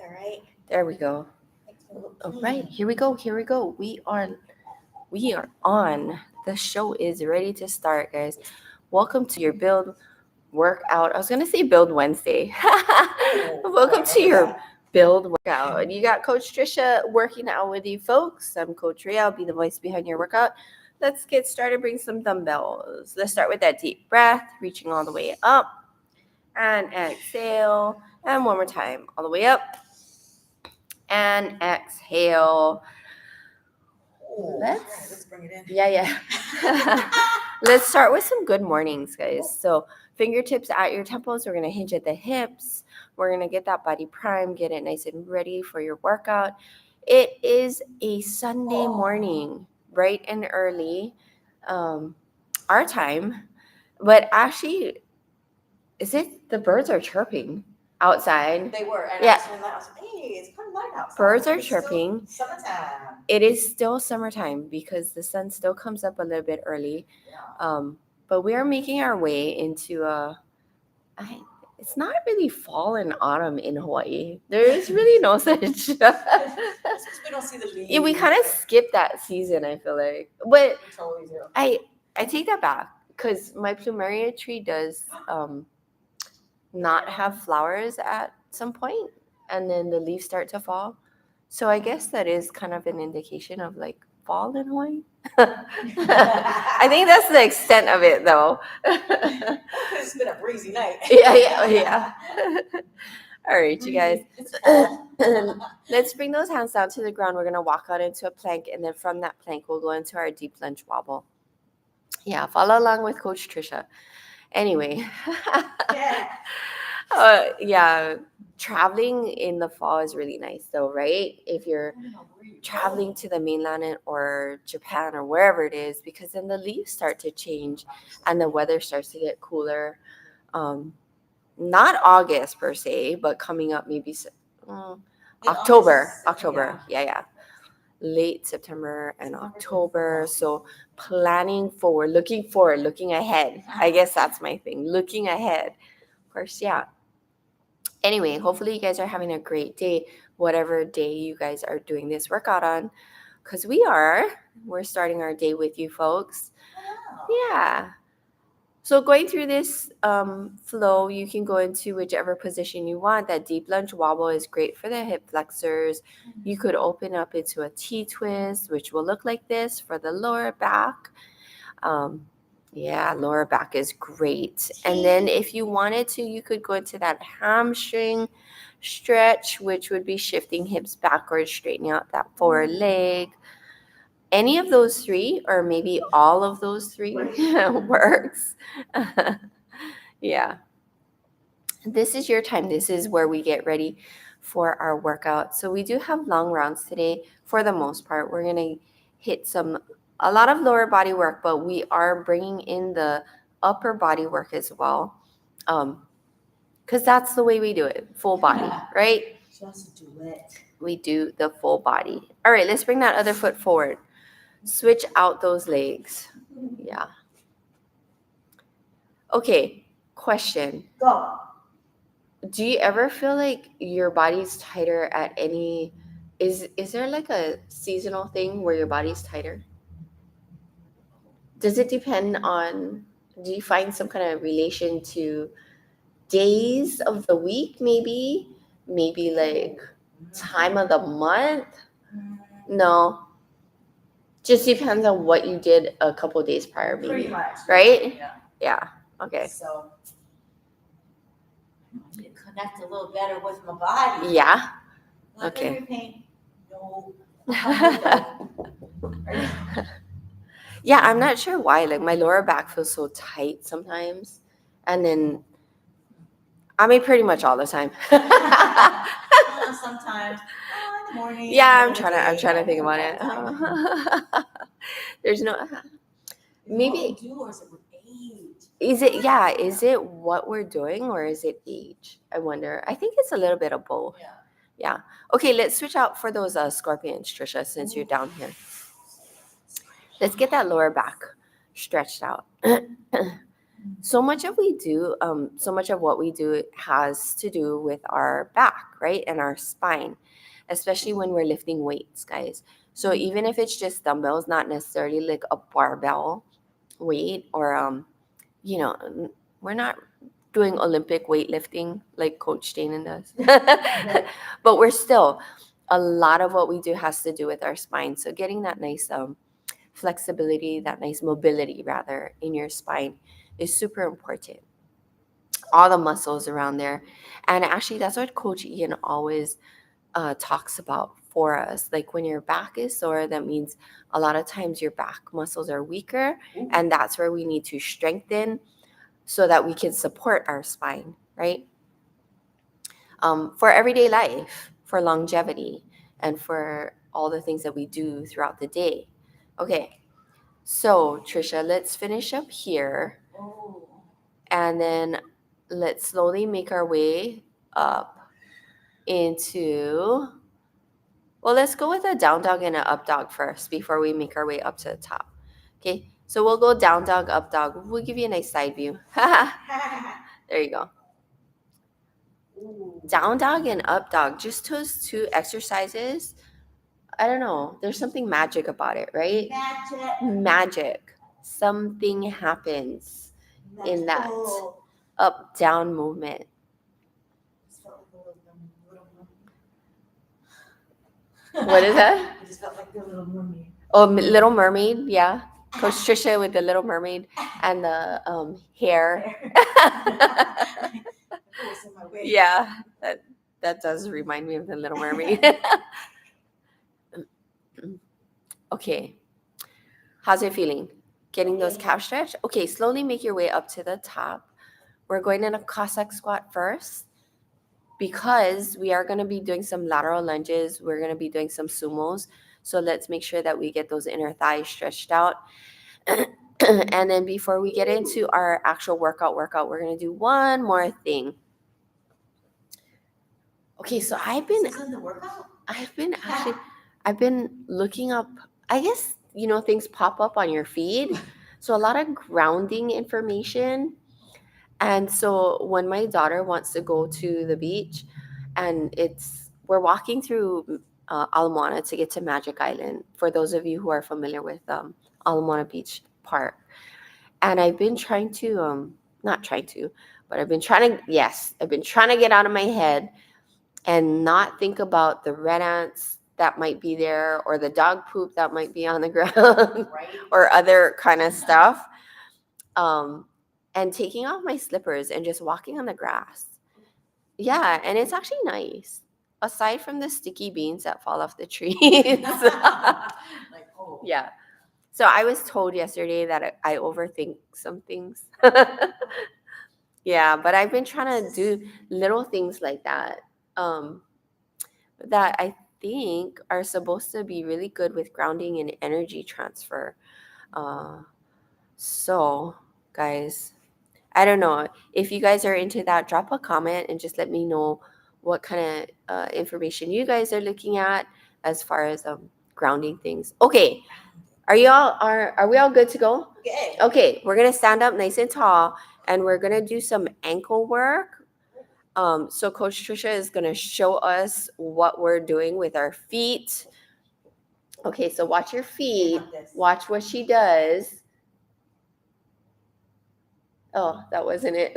all right. There we go. All right, here we go. We are on. The show is ready to start, guys. Welcome to your build workout. I was gonna say build Wednesday. Welcome to your build workout. You got Coach Tricia working out with you folks. I'm Coach Rei. I'll be the voice behind your workout. Let's get started. Bring some dumbbells. Let's start with that deep breath, reaching all the way up. And exhale. And one more time. All the way up. And exhale. Let's bring it in. Yeah. Let's start with some good mornings, guys. So fingertips at your temples. We're going to hinge at the hips. We're going to get that body primed, get it nice and ready for your workout. It is a Sunday morning, bright and early, our time. But actually, is it the birds are chirping outside? They were. And Yeah. I was like, hey, it's kind of light outside. Birds are It's still chirping. Summertime. It is still summertime because the sun still comes up a little bit early. Yeah. But we are making our way into it's not really fall and autumn in Hawaii. There is really no such. We don't see the leaves. Yeah, we kind of skip that season, I feel like. But We totally do. I take that back because my plumeria tree does not have flowers at some point, and then the leaves start to fall. So I guess that is kind of an indication of like fall in Hawaii. I think that's the extent of it, though. It's been a breezy night. Yeah. All right, you guys. Let's bring those hands down to the ground. We're going to walk out into a plank, and then from that plank, we'll go into our deep lunge wobble. Yeah, follow along with Coach Tricia. Anyway. Yeah, traveling in the fall is really nice, though, right? If you're traveling to the mainland or Japan or wherever it is, because then the leaves start to change and the weather starts to get cooler. Not August per se, but coming up maybe October. Yeah. Late September and October. So planning forward, looking ahead. I guess that's my thing. Looking ahead. Of course, yeah. Anyway, hopefully you guys are having a great day, whatever day you guys are doing this workout on, because we're starting our day with you folks. Yeah. So going through this flow, you can go into whichever position you want. That deep lunge wobble is great for the hip flexors. You could open up into a T-twist, which will look like this for the lower back. Yeah, lower back is great. And then if you wanted to, you could go into that hamstring stretch, which would be shifting hips backwards, straightening out that forward leg. Any of those three, or maybe all of those three works. Yeah. This is your time. This is where we get ready for our workout. So we do have long rounds today. For the most part, we're going to hit a lot of lower body work, but we are bringing in the upper body work as well. Because that's the way we do it. Full body, right? Just do it. We do the full body. All right, let's bring that other foot forward. Switch out those legs. Yeah. Okay, question. Go. Do you ever feel like your body's tighter at any... Is there like a seasonal thing where your body's tighter? Does it depend on... Do you find some kind of relation to days of the week, maybe? Maybe like time of the month? No. Just depends on what you did a couple of days prior, maybe. Pretty much. Right? Yeah. Okay. So I can connect a little better with my body. Yeah. Like Okay. every pain. No. Yeah, I'm not sure why. Like my lower back feels so tight sometimes, and then pretty much all the time. Sometimes in the morning. Yeah, I'm trying to think about it. There's no maybe. Do, or is it with age? Is it what we're doing, or is it age? I wonder. I think it's a little bit of both. Yeah. Okay, let's switch out for those scorpions, Tricia, since you're down here. Let's get that lower back stretched out. So much of what we do has to do with our back, right? And our spine, especially when we're lifting weights, guys. So even if it's just dumbbells, not necessarily like a barbell weight or we're not doing Olympic weightlifting like Coach Danon does. But we're still, a lot of what we do has to do with our spine. So getting that nice flexibility, that nice mobility rather in your spine is super important. All the muscles around there. And actually that's what Coach Egan always talks about for us. Like when your back is sore, that means a lot of times your back muscles are weaker, and that's where we need to strengthen so that we can support our spine, right? For everyday life, for longevity, and for all the things that we do throughout the day. Okay, so Tricia, let's finish up here, Oh. and then let's slowly make our way up into, well, let's go with a down dog and an up dog first before we make our way up to the top. Okay, so we'll go down dog, up dog. We'll give you a nice side view. There you go. Down dog and up dog, just those two exercises. I don't know. There's something magic about it, right? Magic. Something happens in that up down movement. What is that? I just felt like the Little Mermaid. Oh, Little Mermaid, yeah. Coach Tricia with the Little Mermaid and the hair. Yeah, that does remind me of the Little Mermaid. Okay, how's it feeling? Getting those calf stretch? Okay, slowly make your way up to the top. We're going in a Cossack squat first because we are going to be doing some lateral lunges. We're going to be doing some sumos. So let's make sure that we get those inner thighs stretched out. And then before we get into our actual workout, we're going to do one more thing. Okay, so I've been looking up, I guess, things pop up on your feed. So a lot of grounding information. And so when my daughter wants to go to the beach and we're walking through Ala Moana to get to Magic Island, for those of you who are familiar with Ala Moana Beach Park. And I've been trying to, not trying to, but I've been trying to get out of my head and not think about the red ants that might be there or the dog poop that might be on the ground or other kind of stuff. And taking off my slippers and just walking on the grass. Yeah, and it's actually nice. Aside from the sticky beans that fall off the trees. Yeah. So I was told yesterday that I overthink some things. Yeah, but I've been trying to do little things like that. That I think are supposed to be really good with grounding and energy transfer. So, guys, I don't know. If you guys are into that, drop a comment and just let me know what kind of information you guys are looking at as far as grounding things. Okay. Are we all good to go? Okay, we're gonna stand up nice and tall and we're gonna do some ankle work. So Coach Tricia is gonna show us what we're doing with our feet. Okay, so watch your feet. Watch what she does. Oh, that wasn't it.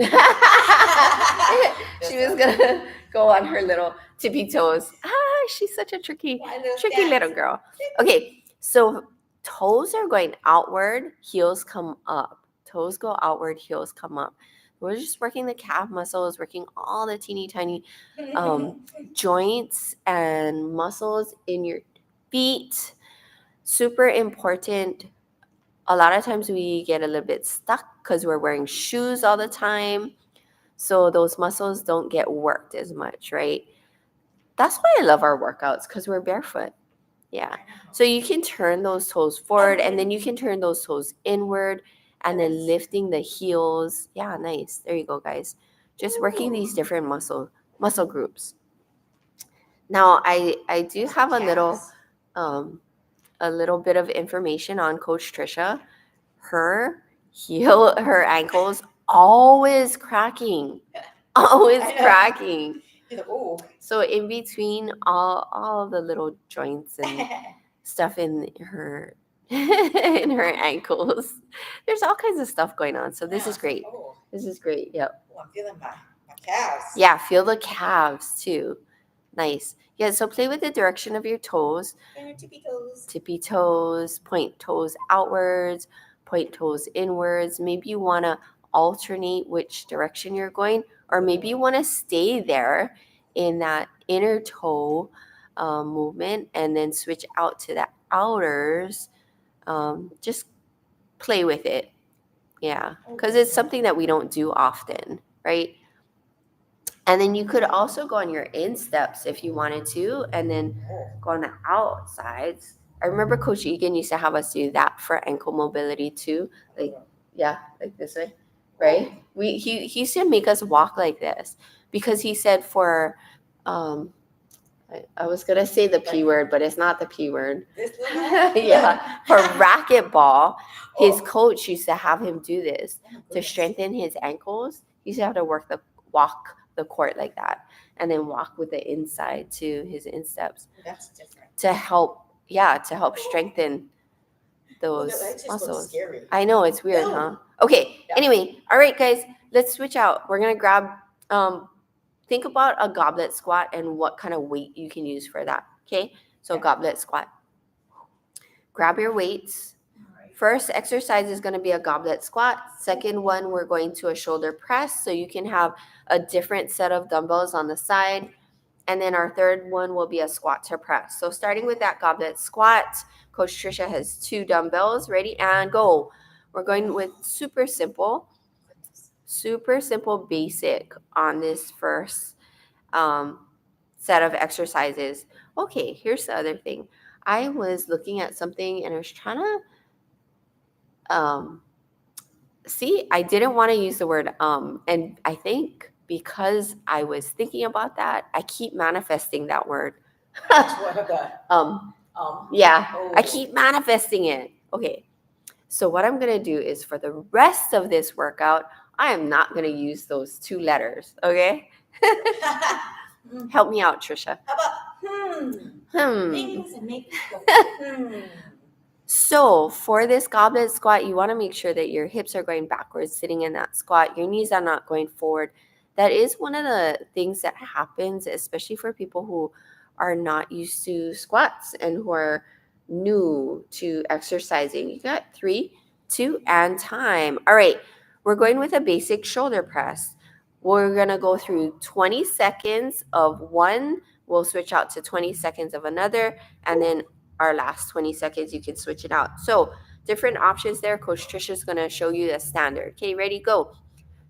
She was gonna go on her little tippy toes. She's such a tricky little girl. Okay, so toes are going outward, heels come up. Toes go outward, heels come up. We're just working the calf muscles, working all the teeny tiny joints and muscles in your feet. Super important. A lot of times we get a little bit stuck because we're wearing shoes all the time. So those muscles don't get worked as much, right? That's why I love our workouts, because we're barefoot. Yeah. So you can turn those toes forward and then you can turn those toes inward and then lifting the heels. Yeah, nice. There you go, guys. Just working these different muscle groups. Now I do have a little bit of information on Coach Tricia. Her ankles always cracking. Always I know. cracking. You're like, oh. So in between all the little joints and stuff in her in her ankles, there's all kinds of stuff going on. So this is great. Oh, This is great. Yep. I'm feeling my calves. Yeah, feel the calves too. Nice. Yeah, so play with the direction of your toes. And tippy toes. Tippy toes, point toes outwards, point toes inwards. Maybe you want to alternate which direction you're going, or maybe you want to stay there in that inner toe movement and then switch out to the outers. Just play with it. Yeah, because it's something that we don't do often, right? And then you could also go on your insteps if you wanted to, and then go on the outsides. I remember Coach Egan used to have us do that for ankle mobility too. Like, yeah, like this way, right? He used to make us walk like this because he said for, I was gonna say the P word, but it's not the P word. Yeah, for racquetball, his coach used to have him do this to strengthen his ankles. He used to have to walk the court like that, and then walk with the inside to his insteps. That's different. To help strengthen those muscles. Scary. I know, it's weird, huh? Okay. Yeah. Anyway, all right, guys, let's switch out. We're gonna grab. Think about a goblet squat and what kind of weight you can use for that. Okay. So goblet squat. Grab your weights. First exercise is going to be a goblet squat. Second one, we're going to a shoulder press. So you can have a different set of dumbbells on the side. And then our third one will be a squat to press. So starting with that goblet squat, Coach Tricia has 2 dumbbells. Ready? And go. We're going with super simple basic on this first set of exercises. Okay, here's the other thing. I was looking at something and I was trying to see, I didn't want to use the word and I think because I was thinking about that, I keep manifesting that word. Yeah, I keep manifesting it. Okay, so what I'm gonna do is for the rest of this workout, I am not gonna use those 2 letters. Okay. Help me out, Trisha. How about things and make go. So for this goblet squat, you want to make sure that your hips are going backwards, sitting in that squat. Your knees are not going forward. That is one of the things that happens, especially for people who are not used to squats and who are new to exercising. You got 3, 2, and time. All right, we're going with a basic shoulder press. We're going to go through 20 seconds of one. We'll switch out to 20 seconds of another, and then our last 20 seconds, you can switch it out. So different options there. Coach Trisha's going to show you the standard. Okay, ready, go.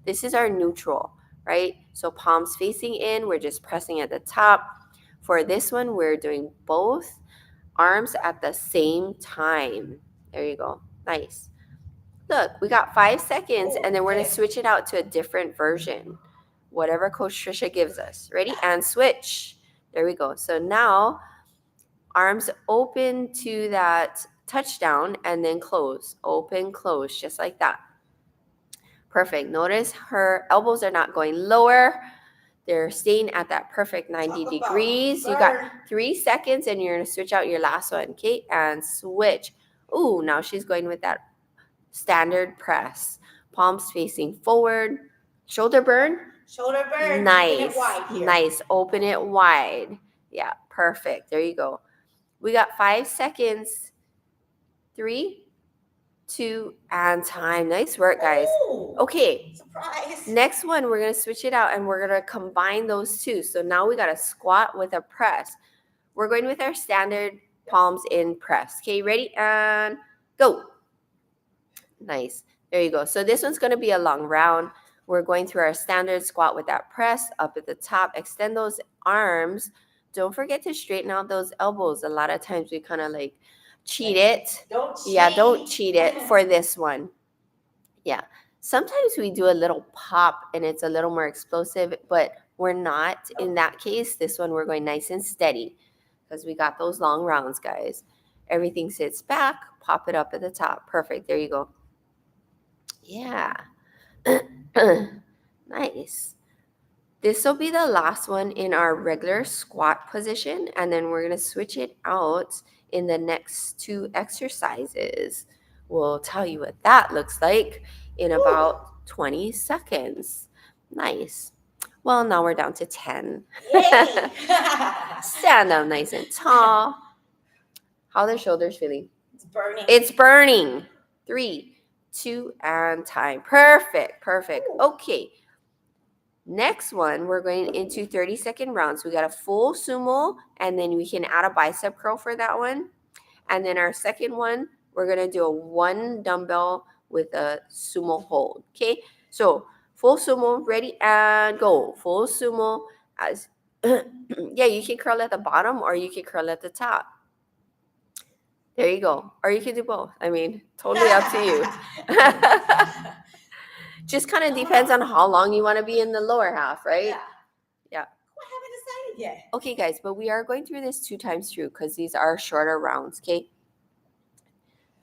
This is our neutral, right? So palms facing in, we're just pressing at the top. For this one, we're doing both arms at the same time. There you go. Nice. Look, we got 5 seconds, and then we're going to switch it out to a different version, whatever Coach Trisha gives us. Ready? And switch. There we go. So now arms open to that touchdown and then close. Open, close, just like that. Perfect. Notice her elbows are not going lower. They're staying at that perfect 90 degrees. You got 3 seconds and you're going to switch out your last one. Okay, and switch. Ooh, now she's going with that standard press. Palms facing forward. Shoulder burn. Shoulder burn. Nice. Nice. Open it wide. Yeah, perfect. There you go. We got 5 seconds. 3, 2, and time. Nice work, guys. Okay. Surprise. Next one, we're going to switch it out and we're going to combine those 2. So now we got a squat with a press. We're going with our standard palms in press. Okay, ready? And go. Nice. There you go. So this one's going to be a long round. We're going through our standard squat with that press up at the top. Extend those arms. Don't forget to straighten out those elbows. A lot of times we kind of like cheat it. Don't cheat it for this one. Yeah. Sometimes we do a little pop and it's a little more explosive, but we're not in that case. This one we're going nice and steady because we got those long rounds, guys. Everything sits back, pop it up at the top. Perfect. There you go. Yeah. Nice. This will be the last one in our regular squat position, and then we're going to switch it out in the next 2 exercises. We'll tell you what that looks like in about 20 seconds. Nice. Well, now we're down to 10. Yay! Stand up nice and tall. How are the shoulders feeling? It's burning. It's burning. 3, 2, and time. Perfect. Okay. Next one, we're going into 30-second rounds. We got a full sumo, and then we can add a bicep curl for that one. And then our second one, we're going to do a 1 dumbbell with a sumo hold. Okay, so full sumo, ready, and go. Full sumo. As yeah, you can curl at the bottom or you can curl at the top. There you go. Or you can do both. I mean, totally up to you. Just kind of depends on how long you want to be in the lower half, right? Yeah. What haven't decided yet? Okay, guys, but we are going through this 2 times through because these are shorter rounds, okay?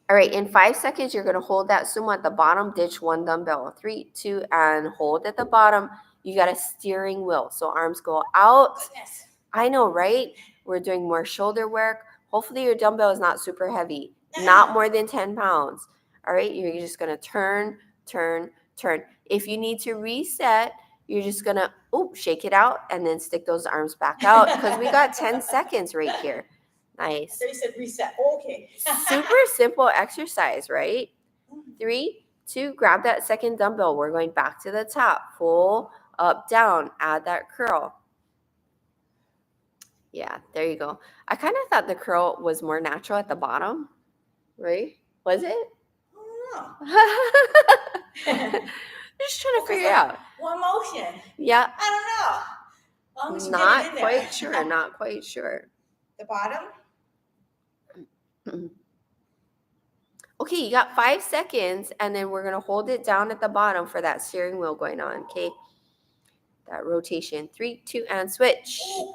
All right, in 5 seconds, you're going to hold that sumo at the bottom, ditch 1 dumbbell. 3, 2, and hold at the bottom. You got a steering wheel, so arms go out. Goodness. I know, right? We're doing more shoulder work. Hopefully your dumbbell is not super heavy, not more than 10 pounds. All right, you're just going to turn. If you need to reset, you're just going to shake it out and then stick those arms back out because we got 10 seconds right here. Nice. So you said reset. Okay. Super simple exercise, right? 3, 2, grab that second dumbbell. We're going back to the top. Full, up, down. Add that curl. Yeah, there you go. I kind of thought the curl was more natural at the bottom, right? Was it? Just trying to figure it out. One motion. Yeah. I don't know. As long as you Not get it in there. quite sure. The bottom? Okay, you got 5 seconds, and then we're going to hold it down at the bottom for that steering wheel going on, okay? That rotation. 3, 2, and switch. Ooh,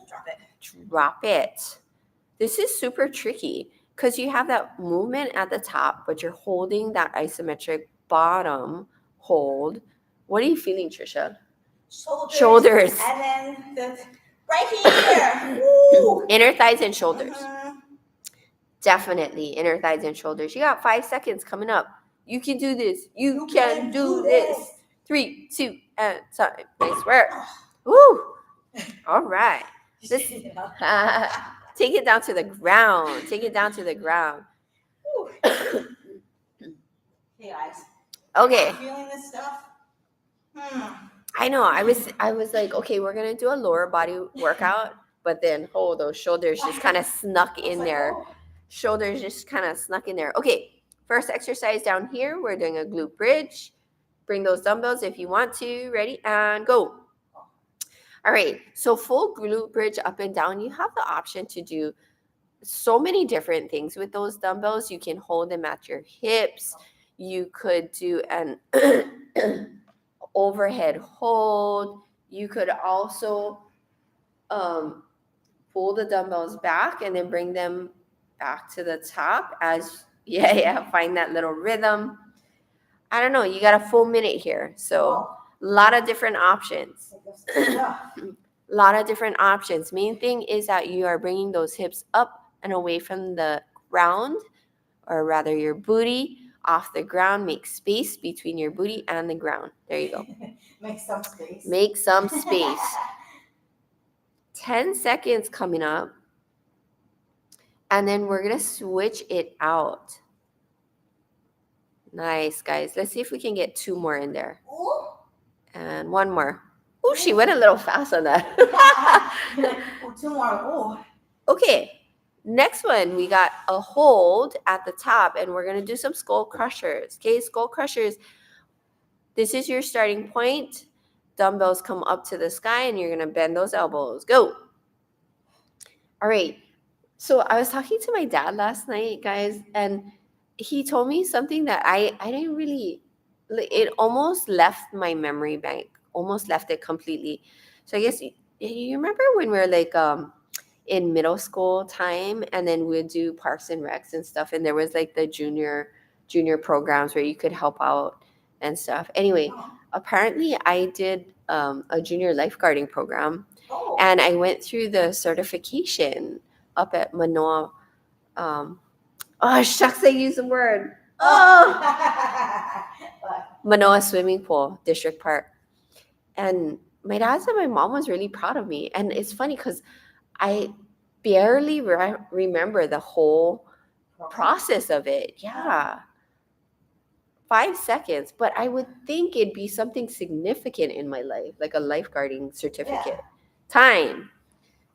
Drop it. This is super tricky because you have that movement at the top, but you're holding that isometric bottom hold. What are you feeling, Tricia? Shoulders. And then right here. Woo. Inner thighs and shoulders. Uh-huh. Definitely inner thighs and shoulders. You got 5 seconds coming up. You can do this. You can do this. 3, 2, and time. Nice work. Woo. All right. Take it down to the ground. Hey guys. Okay. Feeling this stuff? I know. I was like, okay, we're gonna do a lower body workout, but then those shoulders just kind of snuck in there. Shoulders just kind of snuck in there. Okay, first exercise down here. We're doing a glute bridge. Bring those dumbbells if you want to. Ready, and go. All right, so full glute bridge up and down. You have the option to do so many different things with those dumbbells. You can hold them at your hips. You could do an overhead hold. You could also pull the dumbbells back and then bring them back to the top as find that little rhythm. I don't know, you got a full minute here, so a lot of different options. Main thing is that you are bringing those hips up and away from the ground, or rather your booty off the ground. Make space between your booty and the ground. There you go. Make some space. 10 seconds coming up. And then we're going to switch it out. Nice, guys. Let's see if we can get 2 more in there. And 1 more. Oh, she went a little fast on that. 2 more. Okay. Next one, we got a hold at the top, and we're going to do some skull crushers. Okay, skull crushers. This is your starting point. Dumbbells come up to the sky, and you're going to bend those elbows. Go. All right. So I was talking to my dad last night, guys, and he told me something that I didn't really, it almost left my memory bank, almost left it completely. So I guess you remember when we were like in middle school time, and then we'd do Parks and Recs and stuff, and there was like the junior programs where you could help out and stuff. Anyway, apparently I did a junior lifeguarding program, Oh. and I went through the certification up at Manoa. Oh shucks, I used the word. Oh, Manoa Swimming Pool, District Park. And my dad said my mom was really proud of me. And it's funny because I barely remember the whole process of it. Yeah. 5 seconds. But I would think it'd be something significant in my life, like a lifeguarding certificate. Time.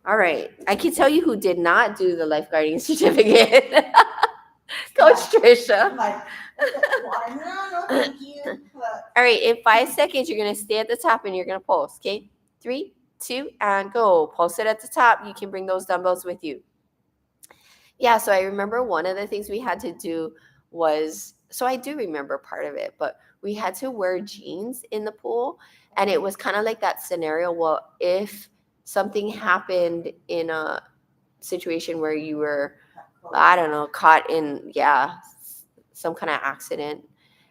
All right. I can tell you who did not do the lifeguarding certificate. Coach Tricia. I'm like, no, thank you. All right, in 5 seconds, you're going to stay at the top and you're going to pulse, okay? 3, 2, and go. Pulse it at the top. You can bring those dumbbells with you. Yeah, so I remember one of the things we had to do was, so I do remember part of it, but we had to wear jeans in the pool. And it was kind of like that scenario, well, if something happened in a situation where you were, I don't know, caught in, some kind of accident,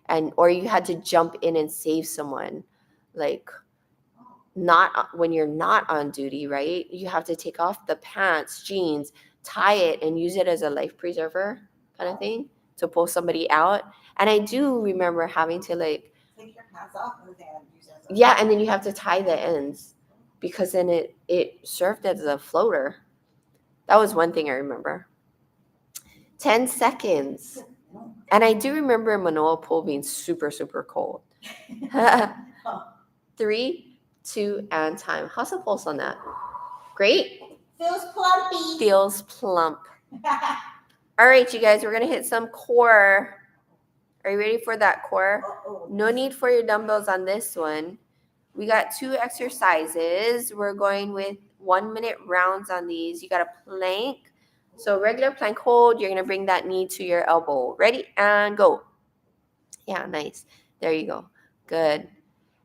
and or you had to jump in and save someone, like not when you're not on duty, right? You have to take off the pants, jeans, tie it, and use it as a life preserver kind of thing to pull somebody out. And I do remember having to take your pants off and then use it as a yeah, and then you have to tie the ends because then it served as a floater. That was one thing I remember. 10 seconds. And I do remember Manoa Pool being super, super cold. 3, 2, and time. How's the pulse on that? Great. Feels plumpy. Feels plump. All right, you guys, we're going to hit some core. Are you ready for that core? No need for your dumbbells on this one. We got 2 exercises. We're going with 1-minute rounds on these. You got a plank. So regular plank hold, you're going to bring that knee to your elbow. Ready? And go. Yeah, nice. There you go. Good.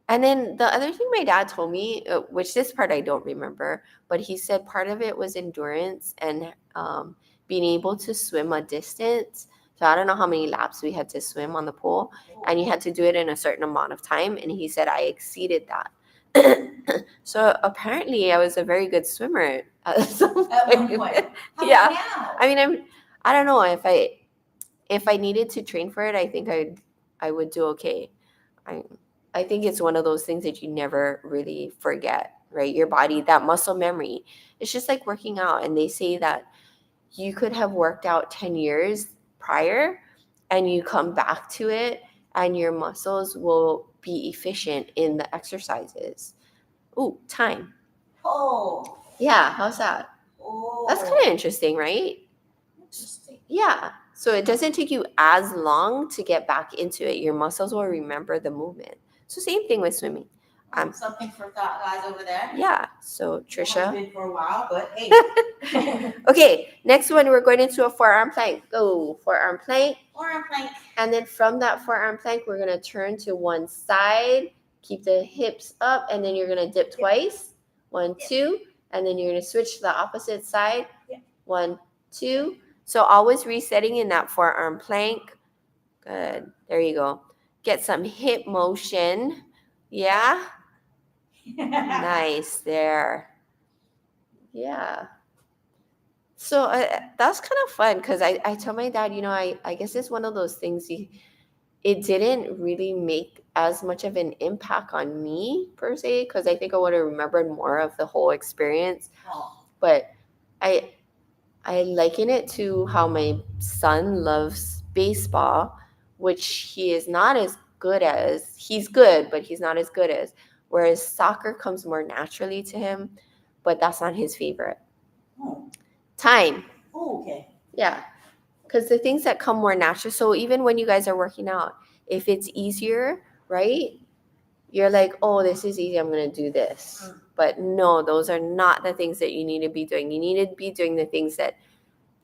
And then the other thing my dad told me, which this part I don't remember, but he said part of it was endurance and being able to swim a distance. So I don't know how many laps we had to swim on the pool, and you had to do it in a certain amount of time. And he said I exceeded that. So apparently I was a very good swimmer at some point. At one point. Yeah. Now? I mean, I don't know if I needed to train for it, I think I would do okay. I think it's one of those things that you never really forget, right? Your body, that muscle memory. It's just like working out. And they say that you could have worked out 10 years prior and you come back to it and your muscles will be efficient in the exercises. Ooh, time. Oh. Yeah, how's that? Oh. That's kind of interesting, right? Interesting. Yeah. So it doesn't take you as long to get back into it. Your muscles will remember the movement. So same thing with swimming. Something for thought guys over there. Yeah. So Tricia. Haven't been for a while, but hey. Okay. Next one, we're going into a forearm plank. Go forearm plank. Forearm plank. And then from that forearm plank, we're gonna turn to one side. Keep the hips up, and then you're gonna dip twice. 1, 2, and then you're gonna switch to the opposite side. 1, 2. So always resetting in that forearm plank. Good. There you go. Get some hip motion. Yeah. Nice there. Yeah. So that's kind of fun because I tell my dad, I guess it's one of those things it didn't really make as much of an impact on me per se because I think I would have remembered more of the whole experience. But I liken it to how my son loves baseball, which he is not as good as. He's good, but he's not as good as. Whereas soccer comes more naturally to him, but that's not his favorite. Time. Oh, okay. Yeah. Because the things that come more natural. So even when you guys are working out, if it's easier, right? You're like, oh, this is easy. I'm going to do this. But no, those are not the things that you need to be doing. You need to be doing the things that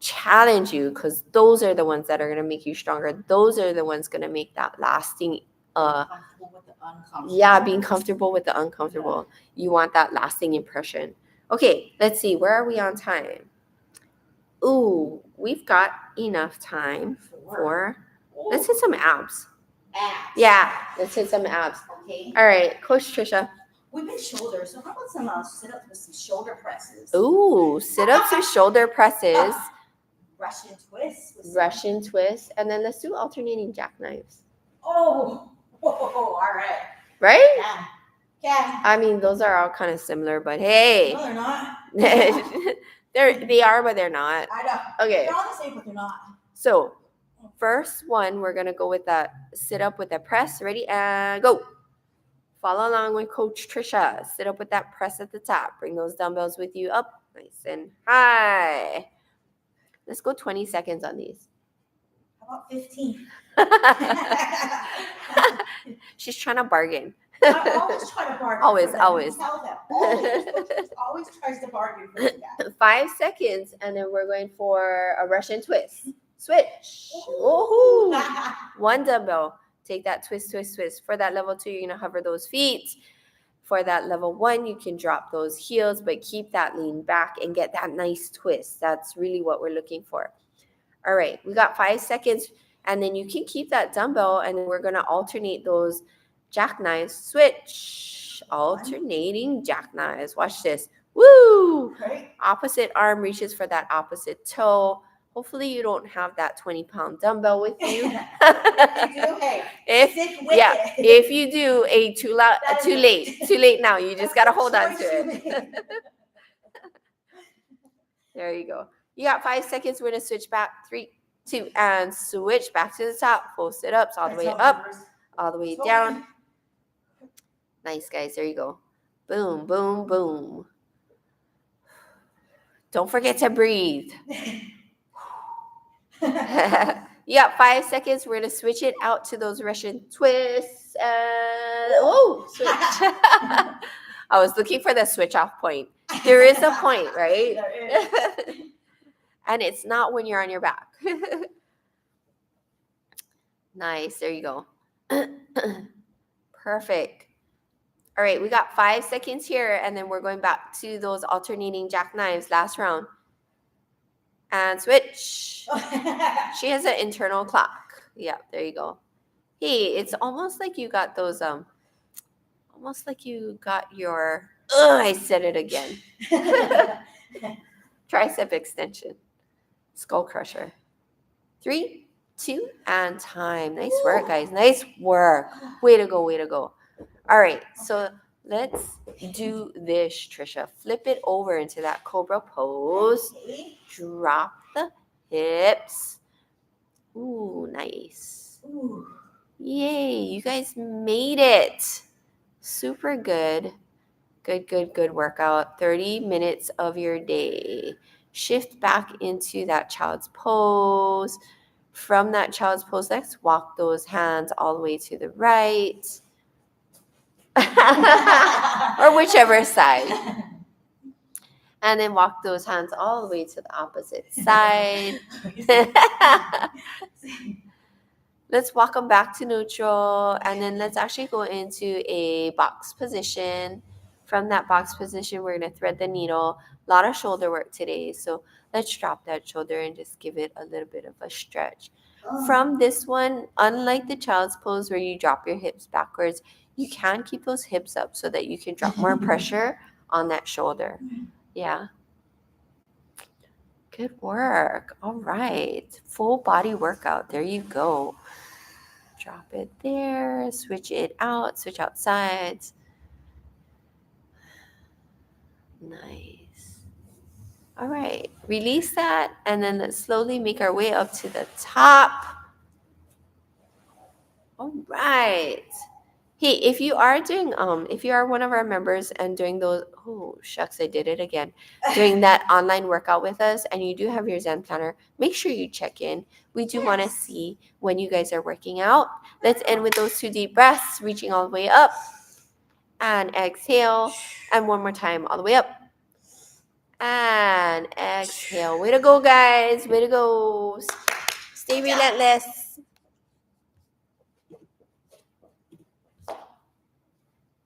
challenge you because those are the ones that are going to make you stronger. Those are the ones going to make that lasting. Comfortable with the uncomfortable. Yeah, being comfortable with the uncomfortable. Yeah. You want that lasting impression. Okay, let's see. Where are we on time? Ooh, we've got enough time for, let's hit some abs. abs. Yeah, let's hit some abs. Okay. All right, Coach Tricia. We've been shoulders, so how about some sit-ups with some shoulder presses? Ooh, sit-ups with shoulder presses. Russian twists. Russian twist. And then let's do alternating jackknives. Oh, all right. Right? Yeah. Yeah. I mean, those are all kind of similar, but hey. No, they're not. They are, but they're not. I know. Okay. They're all the same, but they're not. So, first one, we're going to go with that sit up with the press. Ready? And go. Follow along with Coach Tricia. Sit up with that press at the top. Bring those dumbbells with you up nice and high. Let's go 20 seconds on these. How about 15? She's trying to bargain. I always try to bargain. Always. Tell them. Always tries to bargain for you guys. 5 seconds, and then we're going for a Russian twist. Switch. Woohoo! One dumbbell. Take that twist. For that level 2, you're going to hover those feet. For that level 1, you can drop those heels, but keep that lean back and get that nice twist. That's really what we're looking for. All right, we got 5 seconds, and then you can keep that dumbbell, and then we're going to alternate those jackknives. Switch. Alternating jackknives. Watch this. Woo! Right. Opposite arm reaches for that opposite toe. Hopefully you don't have that 20-pound dumbbell with you. If you do, too late now. You just got to hold on to it. There you go. You got 5 seconds. We're going to switch back. 3, 2, and switch back to the top. Full sit-ups all the way up, all the way down. Nice, guys. There you go. Boom, boom, boom. Don't forget to breathe. You got 5 seconds. We're going to switch it out to those Russian twists. And switch. I was looking for the switch off point. There is a point, right? There is. And it's not when you're on your back. Nice. There you go. Perfect. All right. We got 5 seconds here, and then we're going back to those alternating jackknives. Last round. And switch. She has an internal clock. Yeah, there you go. Hey, it's almost like you got those, almost like you got your, I said it again. Tricep extension. Skull crusher. 3, 2, and time. Nice work, guys. Nice work. Way to go, way to go. All right, so let's do this, Tricia. Flip it over into that cobra pose. Drop the hips. Ooh, nice. Ooh. Yay, you guys made it. Super good. Good workout. 30 minutes of your day. Shift back into that child's pose. From that child's pose, let's walk those hands all the way to the right. Or whichever side. And then walk those hands all the way to the opposite side. Let's walk them back to neutral. And then let's actually go into a box position. From that box position, we're going to thread the needle. A lot of shoulder work today. So let's drop that shoulder and just give it a little bit of a stretch. From this one, unlike the child's pose where you drop your hips backwards, you can keep those hips up so that you can drop more pressure on that shoulder. Yeah. Good work. All right. Full body workout. There you go. Drop it there. Switch it out. Switch out sides. Nice. All right. Release that. And then let's slowly make our way up to the top. All right. Hey, if you are doing, if you are one of our members and doing those, oh, shucks, I did it again, doing that online workout with us, and you do have your Zen planner, make sure you check in. We do want to see when you guys are working out. Let's end with those 2 deep breaths, reaching all the way up, and exhale, and one more time, all the way up, and exhale. Way to go, guys. Way to go. Stay relentless.